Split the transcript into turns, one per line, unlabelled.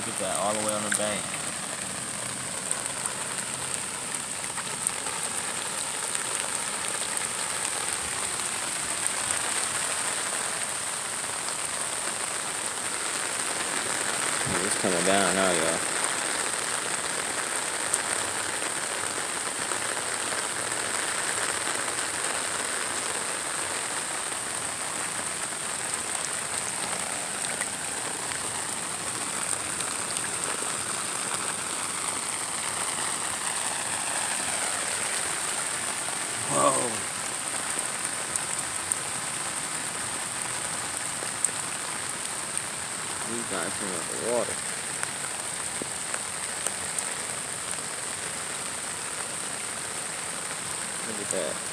Look at that, all the way on the bank. It's coming down now, y'all. Whoa. These guys came out the water. Look at that.